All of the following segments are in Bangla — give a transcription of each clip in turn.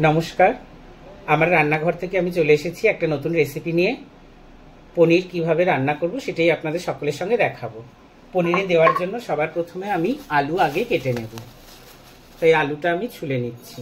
নমস্কার, আমার রান্নাঘর থেকে আমি চলে এসেছি একটা নতুন রেসিপি নিয়ে। পনির কিভাবে রান্না করব সেটাই আপনাদের সকলের সঙ্গে দেখাবো। পনিরে দেওয়ার জন্য সবার প্রথমে আমি আলু আগে কেটে নেব। তাই আলুটা আমি ছুলে নিচ্ছি।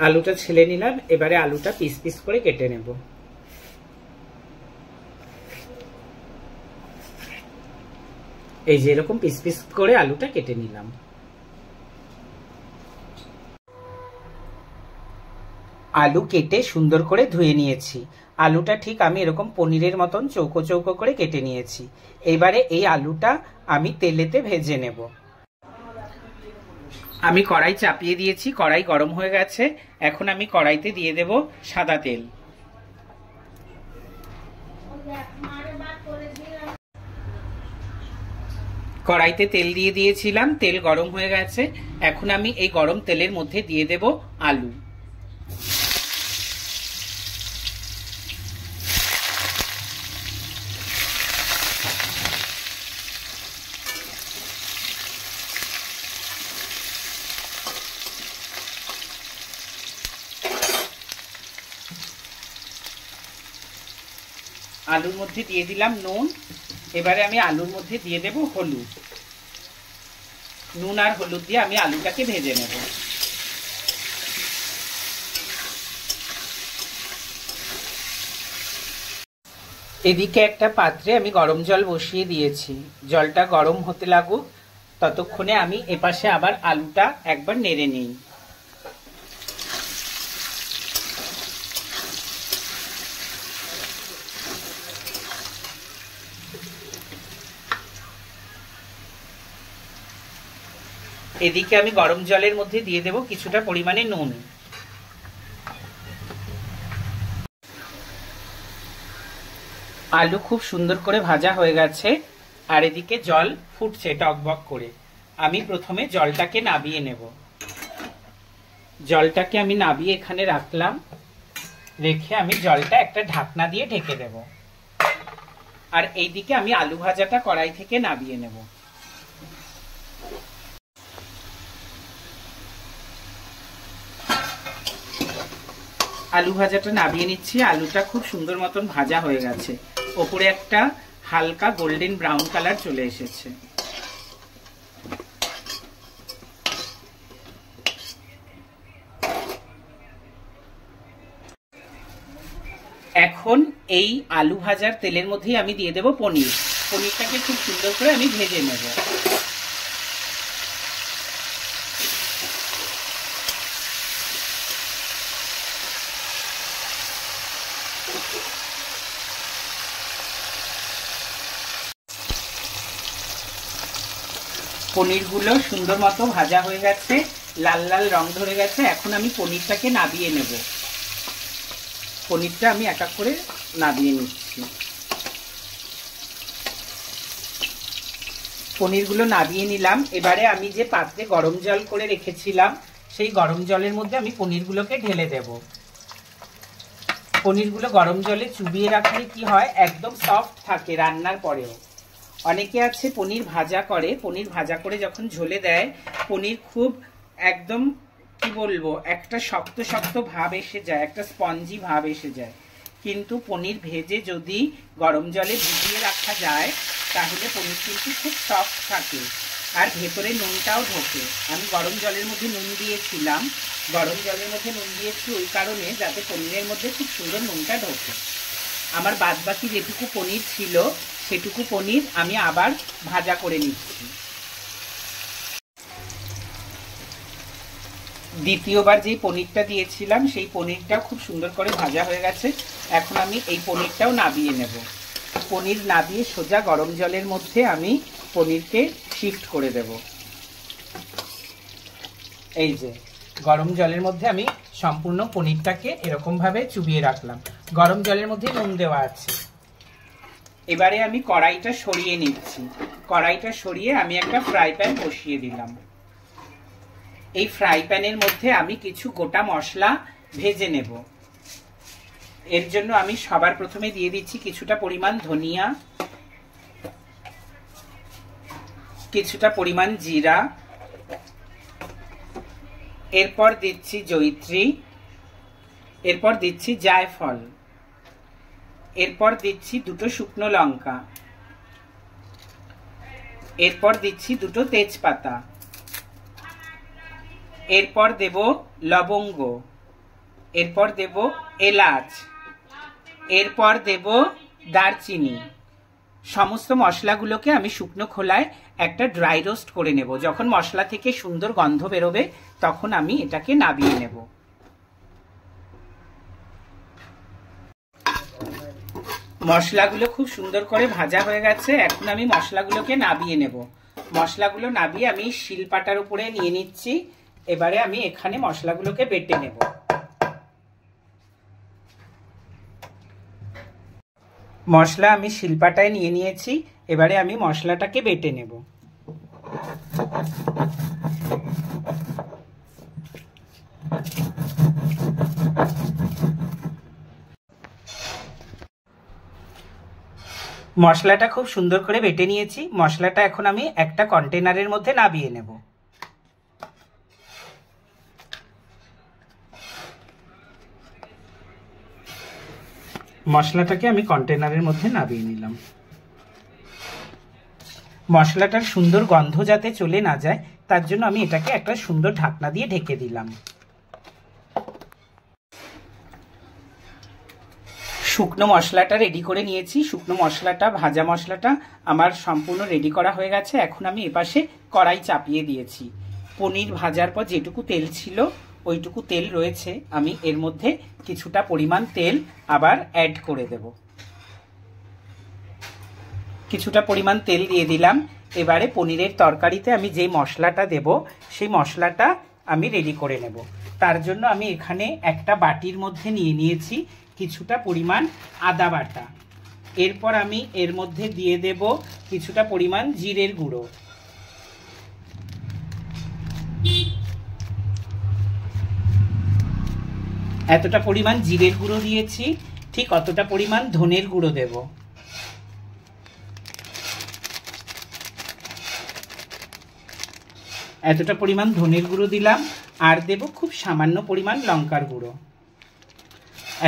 আলুটা ছেলে নিলাম, এবারে আলুটা পিস পিস করে কেটে নেব। এই যে এরকম পিস পিস করে আলুটা কেটে নিলাম। আলু কেটে সুন্দর করে ধুয়ে নিয়েছি। আলুটা ঠিক আমি এরকম পনিরের মতন চৌকো চৌকো করে কেটে নিয়েছি। এবারে এই আলুটা আমি তেলেতে ভেজে নেব। আমি কড়াই চাপিয়ে দিয়েছি, কড়াই গরম হয়ে গেছে। এখন আমি কড়াইতে দিয়ে দেব সাদা তেল। কড়াইতে তেল দিয়ে দিয়েছিলাম, তেল গরম হয়ে গেছে। এখন আমি এই গরম তেলের মধ্যে দিয়ে দেব আলু। আলুর মধ্যে দিয়ে দিলাম নুন। এবারে আমি আলুর মধ্যে দিয়ে দেব হলুদ। নুন আর হলুদ দিয়ে আমি আলুটাকে ভেজে নেব। এদিকে একটা পাত্রে আমি গরম জল বসিয়ে দিয়েছি। জলটা গরম হতে লাগুক, ততক্ষণে আমি এপাশে আবার আলুটা একবার নেড়ে নিই। এদিকে আমি গরম জলের মধ্যে দিয়ে দেব কিছুটা পরিমাণে নুন। আলু খুব সুন্দর করে ভাজা হয়ে গেছে, আর এদিকে জল ফুটছে টকবক করে। আমি প্রথমে জলটাকে নাবিয়ে নেব। জলটাকে আমি নাবিয়ে এখানে রাখলাম। রেখে আমি জলটা একটা ঢাকনা দিয়ে ঢেকে দেব। আর এইদিকে আমি আলু ভাজাটা কড়াই থেকে নাবিয়ে নেব। আলু ভাজাটা নাবিয়ে নিচ্ছি। আলুটা খুব সুন্দর মতন ভাজা হয়ে গেছে। ওপরে একটা হালকা গোল্ডেন ব্রাউন কালার চলে এসেছে। এখন এই আলু ভাজার তেলের মধ্যেই আমি দিয়ে দেব পনির। পনিরটাকে খুব সুন্দর করে আমি ভেজে নেব। পনিরগুলো সুন্দর মতো ভাজা হয়ে গেছে, লাল লাল রং ধরে গেছে। এখন আমি পনিরটাকে নাবিয়ে নেব। পনিরটা আমি এক এক করে নাবিয়ে নিচ্ছি। পনিরগুলো নাবিয়ে নিলাম। এবারে আমি যে পাত্রে গরম জল করে রেখেছিলাম, সেই গরম জলের মধ্যে আমি পনিরগুলোকে ঢেলে দেব। পনিরগুলো গরম জলে চুবিয়ে রাখলে কি হয়, একদম সফট থাকে রান্নার পরেও। অনেকে আছে পনির ভাজা করে, পনির ভাজা করে যখন ঝোলে দেয়, পনির খুব একদম কি বলবো, একটা শক্ত শক্ত ভাব এসে যায়, একটা স্পঞ্জি ভাব এসে যায়। কিন্তু পনির ভেজে যদি গরম জলে ভিজিয়ে রাখা যায়, তাহলে পনির কিন্তু খুব সফট থাকে, আর ভেতরে নুনটাও ঢোকে। আমি গরম জলের মধ্যে নুন দিয়েছিলাম। গরম জলের মধ্যে নুন দিয়েছি ওই কারণে, যাতে পনিরের মধ্যে খুব সুন্দর নুনটা ঢোকে। আমার বাদ বাকি যেটুকু পনির ছিল, সেটুকু পনির আমি আবার ভাজা করে নিচ্ছি। দ্বিতীয়বার যে পনিরটা দিয়েছিলাম, সেই পনিরটাও খুব সুন্দর করে ভাজা হয়ে গেছে। এখন আমি এই পনিরটাও নাবিয়ে নেব। পনির নাবিয়ে সোজা গরম জলের মধ্যে আমি পনিরকে শিফট করে দেব। এই যে গরম জলের মধ্যে আমি সম্পূর্ণ পনিরটাকে এরকম ভাবে চুবিয়ে রাখলাম। গরম জলের মধ্যে নুন দেওয়া আছে। এবারে আমি কড়াইটা সরিয়ে নিচ্ছি। কড়াইটা সরিয়ে আমি একটা ফ্রাই প্যান বসিয়ে দিলাম। এই ফ্রাই প্যানের মধ্যে আমি কিছু গোটা মশলা ভেজে নেব। এর জন্য আমি সবার প্রথমে দিয়ে দিচ্ছি কিছুটা পরিমাণ ধনিয়া, কিছুটা পরিমাণ জিরা, এরপর দিচ্ছি জয়িত্রী, এরপর দিচ্ছি জায়ফল, এরপর দিচ্ছি দুটো শুকনো লঙ্কা, এরপর দিচ্ছি দুটো তেজপাতা, এরপর দেব লবঙ্গ, এরপর দেব এলাচ, এরপর দেব দারচিনি। সমস্ত মশলাগুলোকে আমি শুকনো খোলায় একটা ড্রাই রোস্ট করে নেব। যখন মশলা থেকে সুন্দর গন্ধ বেরোবে তখন আমি এটাকে নাবিয়ে নেব। মশলাগুলো খুব সুন্দর করে ভাজা হয়ে গেছে। এখন আমি মশলাগুলোকে নাবিয়ে নেব। মশলাগুলো নাবিয়ে আমি শিলপাটার উপরে নিয়ে নিচ্ছি। এবারে আমি এখানে মশলাগুলোকে বেটে নেব। মশলা আমি শিলপাটায় নিয়ে নিয়েছি। এবারে আমি মশলাটাকে বেটে নেব। মশলাটা খুব সুন্দর করে বেটে নিয়েছি। মশলাটা এখন আমি একটা কন্টেনারের মধ্যে নাবিয়ে নেব। মশলাটাকে আমি কন্টেনারের মধ্যে নাবিয়ে নিলাম। মশলাটার সুন্দর গন্ধ যাতে চলে না যায় তার জন্য আমি এটাকে একটা সুন্দর ঢাকনা দিয়ে ঢেকে দিলাম। শুকনো মশলাটা রেডি করে নিয়েছি। শুকনো মশলাটা, ভাজা মশলাটা আমার সম্পূর্ণ রেডি করা হয়ে গেছে। এখন আমি এপাশে কড়াই চাপিয়ে দিয়েছি। পনির ভাজার পর যেটুকু তেল ছিল ওইটুকু তেল রয়েছে। আমি এর মধ্যে কিছুটা পরিমাণ তেল আবার অ্যাড করে দেব। কিছুটা পরিমাণ তেল দিয়ে দিলাম। এবারে পনিরের তরকারিতে আমি যে মশলাটা দেব সেই মশলাটা আমি রেডি করে নেব। তার জন্য আমি এখানে একটা বাটির মধ্যে নিয়ে নিয়েছি কিছুটা পরিমাণ আদা বাটা। এরপর আমি এর মধ্যে দিয়ে দেব কিছুটা পরিমাণ জিরের গুঁড়ো, এতটা পরিমাণ জিরের গুঁড়ো দিয়েছি। ঠিক অতটা পরিমাণ ধনের গুঁড়ো দেব। এতটা পরিমাণ ধনের গুঁড়ো দিলাম। আর দেব খুব সামান্য পরিমাণ লঙ্কার গুঁড়ো,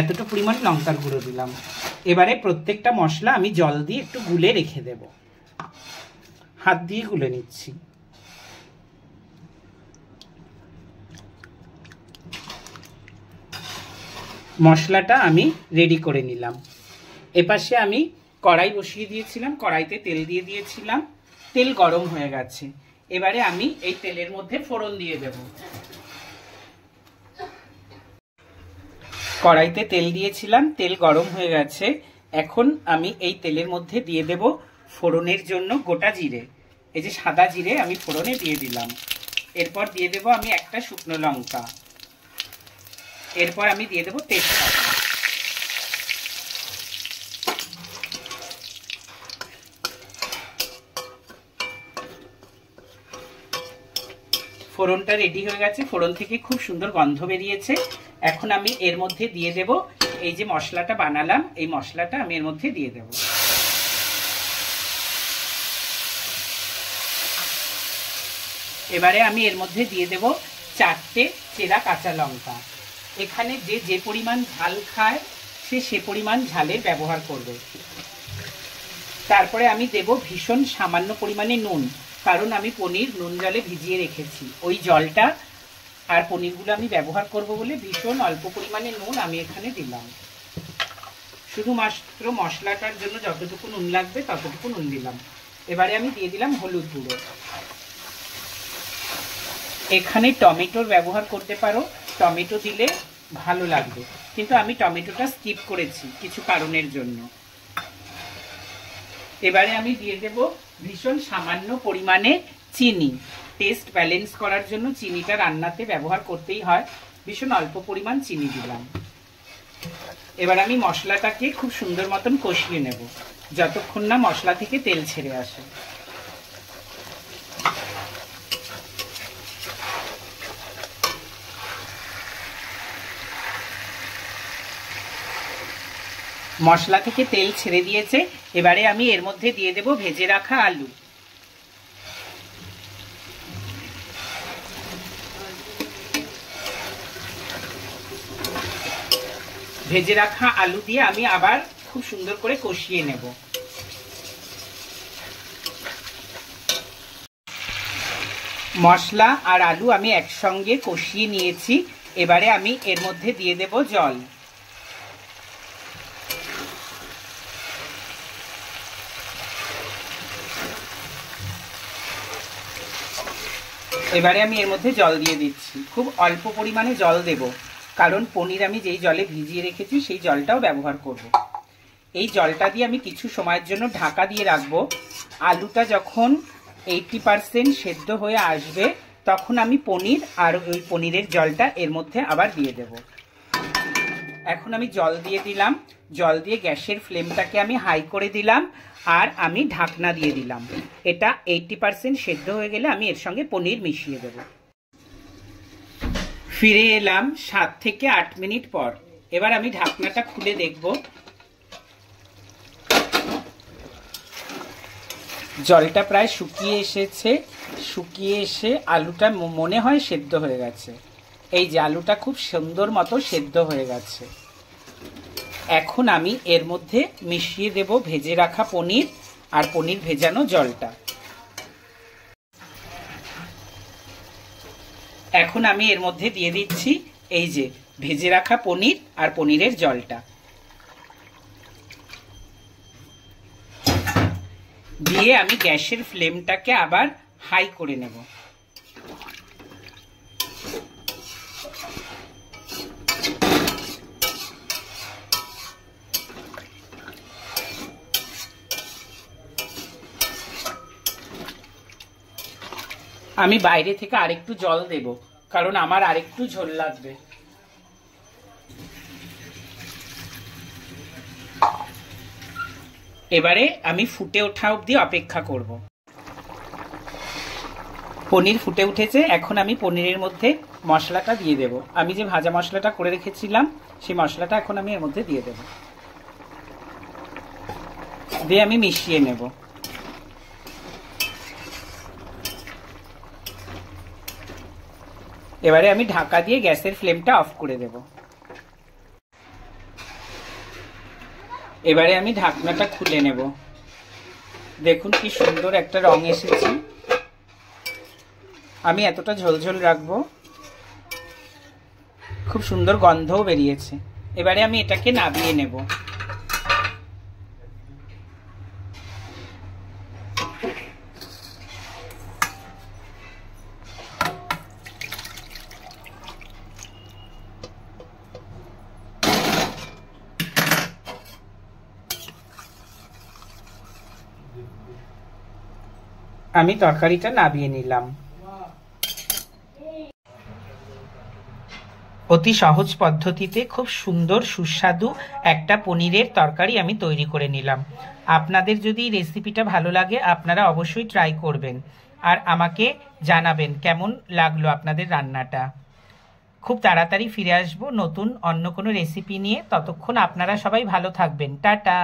এতটা পরিমাণ লঙ্কার গুঁড়ো দিলাম। এবারে প্রত্যেকটা মশলা আমি জল দিয়ে একটু গুলে রেখে দেব। হাত দিয়ে গুলে নিচ্ছি। মশলাটা আমি রেডি করে নিলাম। এপাশে আমি কড়াই বসিয়ে দিয়েছিলাম। কড়াইতে তেল দিয়ে দিয়েছিলাম। তেল গরম হয়ে গেছে। এবারে আমি এই তেলের মধ্যে ফোড়ন দিয়ে দেব। কড়াইতে তেল দিয়েছিলাম, তেল গরম হয়ে গেছে। এখন আমি এই তেলের মধ্যে দিয়ে দেব ফোড়নের জন্য গোটা জিরে। এই যে সাদা জিরে আমি ফোড়নে দিয়ে দিলাম। এরপর দিয়ে দেব আমি একটা শুকনো লঙ্কা। এরপর আমি দিয়ে দেব তেজপাতা। ফোড়নটা রেডি হয়ে গেছে। ফোড়ন থেকে খুব সুন্দর গন্ধ বেরিয়েছে। এখন আমি এর মধ্যে দিয়ে দেব এই যে মশলাটা বানালাম, এই মশলাটা আমি এর মধ্যে দিয়ে দেব। এবারে আমি এর মধ্যে দিয়ে দেব 4টে চেরা কাঁচা লঙ্কা। এখানে যে পরিমাণ ঝাল খায় সে পরিমাণ ঝালের ব্যবহার করবে। তারপরে আমি দেব ভীষণ সামান্য পরিমাণে নুন, কারণ আমি পনির নুন জলে ভিজিয়ে রেখেছি। ওই জলটা আর পনিরগুলো আমি ব্যবহার করব বলে ভীষণ অল্প পরিমাণে নুন আমি এখানে দিলাম। শুধুমাত্র মশলাটার জন্য যতটুকু নুন লাগবে ততটুকু নুন দিলাম। এবারে আমি দিয়ে দিলাম হলুদ গুঁড়ো। এখানে টমেটোর ব্যবহার করতে পারো, টমেটো দিলে ভালো লাগবে, কিন্তু আমি টমেটোটা স্কিপ করেছি কিছু কারণের জন্য। এবারে আমি দিয়ে দেব ভীষণ সামান্য পরিমাণে চিনি। টেস্ট ব্যালেন্স করার জন্য চিনিটা রান্নাতে ব্যবহার করতেই হয়। ভীষণ অল্প পরিমাণ চিনি দিলাম। এবার আমি মশলাটাকে খুব সুন্দর মতন কষিয়ে নেব যতক্ষণ না মশলা থেকে তেল ছেড়ে আসে। মশলা থেকে তেল ছেড়ে দিয়েছে। এবারে আমি এর মধ্যে দিয়ে দেব ভেজে রাখা আলু। ভেজে রাখা আলু দিয়ে আমি আবার খুব সুন্দর করে কষিয়ে নেব। মশলা আর আলু আমি একসঙ্গে কষিয়ে নিয়েছি। এবারে আমি এর মধ্যে দিয়ে দেব জল। এবারে আমি এর মধ্যে জল দিয়ে দিচ্ছি। খুব অল্প পরিমাণে জল দেব, কারণ পনির আমি যেই জলে ভিজিয়ে রেখেছি সেই জলটাও ব্যবহার করব। এই জলটা দিয়ে আমি কিছু সময়ের জন্য ঢাকা দিয়ে রাখবো। আলুটা যখন 80% সেদ্ধ হয়ে আসবে তখন আমি পনির আর ওই পনিরের জলটা এর মধ্যে আবার দিয়ে দেব। এখন আমি জল দিয়ে দিলাম। জল দিয়ে গ্যাসের ফ্লেমটাকে আমি হাই করে দিলাম আর আমি ঢাকনা দিয়ে দিলাম। এটা 80% সেদ্ধ হয়ে গেলে আমি এর সঙ্গে পনির মিশিয়ে দেব। ফিরে এলাম 7 থেকে 8 মিনিট পর। এবার আমি ঢাকনাটা খুলে দেখব। জলটা প্রায় শুকিয়ে এসেছে। শুকিয়ে এসে আলুটা মনে হয় সেদ্ধ হয়ে গেছে। এই যে আলুটা খুব সুন্দর মতো সেদ্ধ হয়ে গেছে। এখন আমি এর মধ্যে মিশিয়ে দেব ভেজে রাখা পনির আর পনির ভেজানো জলটা। এখন আমি এর মধ্যে দিয়ে দিচ্ছি এই যে ভেজে রাখা পনির আর পনিরের জলটা। দিয়ে আমি গ্যাসের ফ্লেমটাকে আবার হাই করে নেব। আমি বাইরে থেকে আরেকটু জল দেব, কারণ আমার আরেকটু ঝোল লাগবে। এবারে আমি ফুটে ওঠা অবধি অপেক্ষা করব। পনির ফুটে উঠেছে। এখন আমি পনিরের মধ্যে মশলাটা দিয়ে দেব। আমি যে ভাজা মশলাটা করে রেখেছিলাম সেই মশলাটা এখন আমি এর মধ্যে দিয়ে দেব। দিয়ে আমি মিশিয়ে নেব। এবারে আমি ঢাকা দিয়ে গ্যাসের ফ্লেমটা অফ করে দেব। এবারে আমি ঢাকনাটা খুলে নেব। দেখুন কি সুন্দর একটা রং এসেছে। আমি এতটা ঝোলঝোল রাখবো। খুব সুন্দর গন্ধও বেরিয়েছে। এবারে আমি এটাকে নামিয়ে নেব। আমি তরকারিটা নামিয়ে নিলাম। অতি সহজ পদ্ধতিতে খুব সুন্দর সুস্বাদু একটা পনিরের তরকারি আমি তৈরি করে নিলাম। আপনাদের যদি এই রেসিপিটা ভালো লাগে আপনারা অবশ্যই ট্রাই করবেন আর আমাকে জানাবেন কেমন লাগলো আপনাদের রান্নাটা। খুব তাড়াতাড়ি ফিরে আসবো নতুন অন্য কোনো রেসিপি নিয়ে। ততক্ষণ আপনারা সবাই ভালো থাকবেন। টাটা।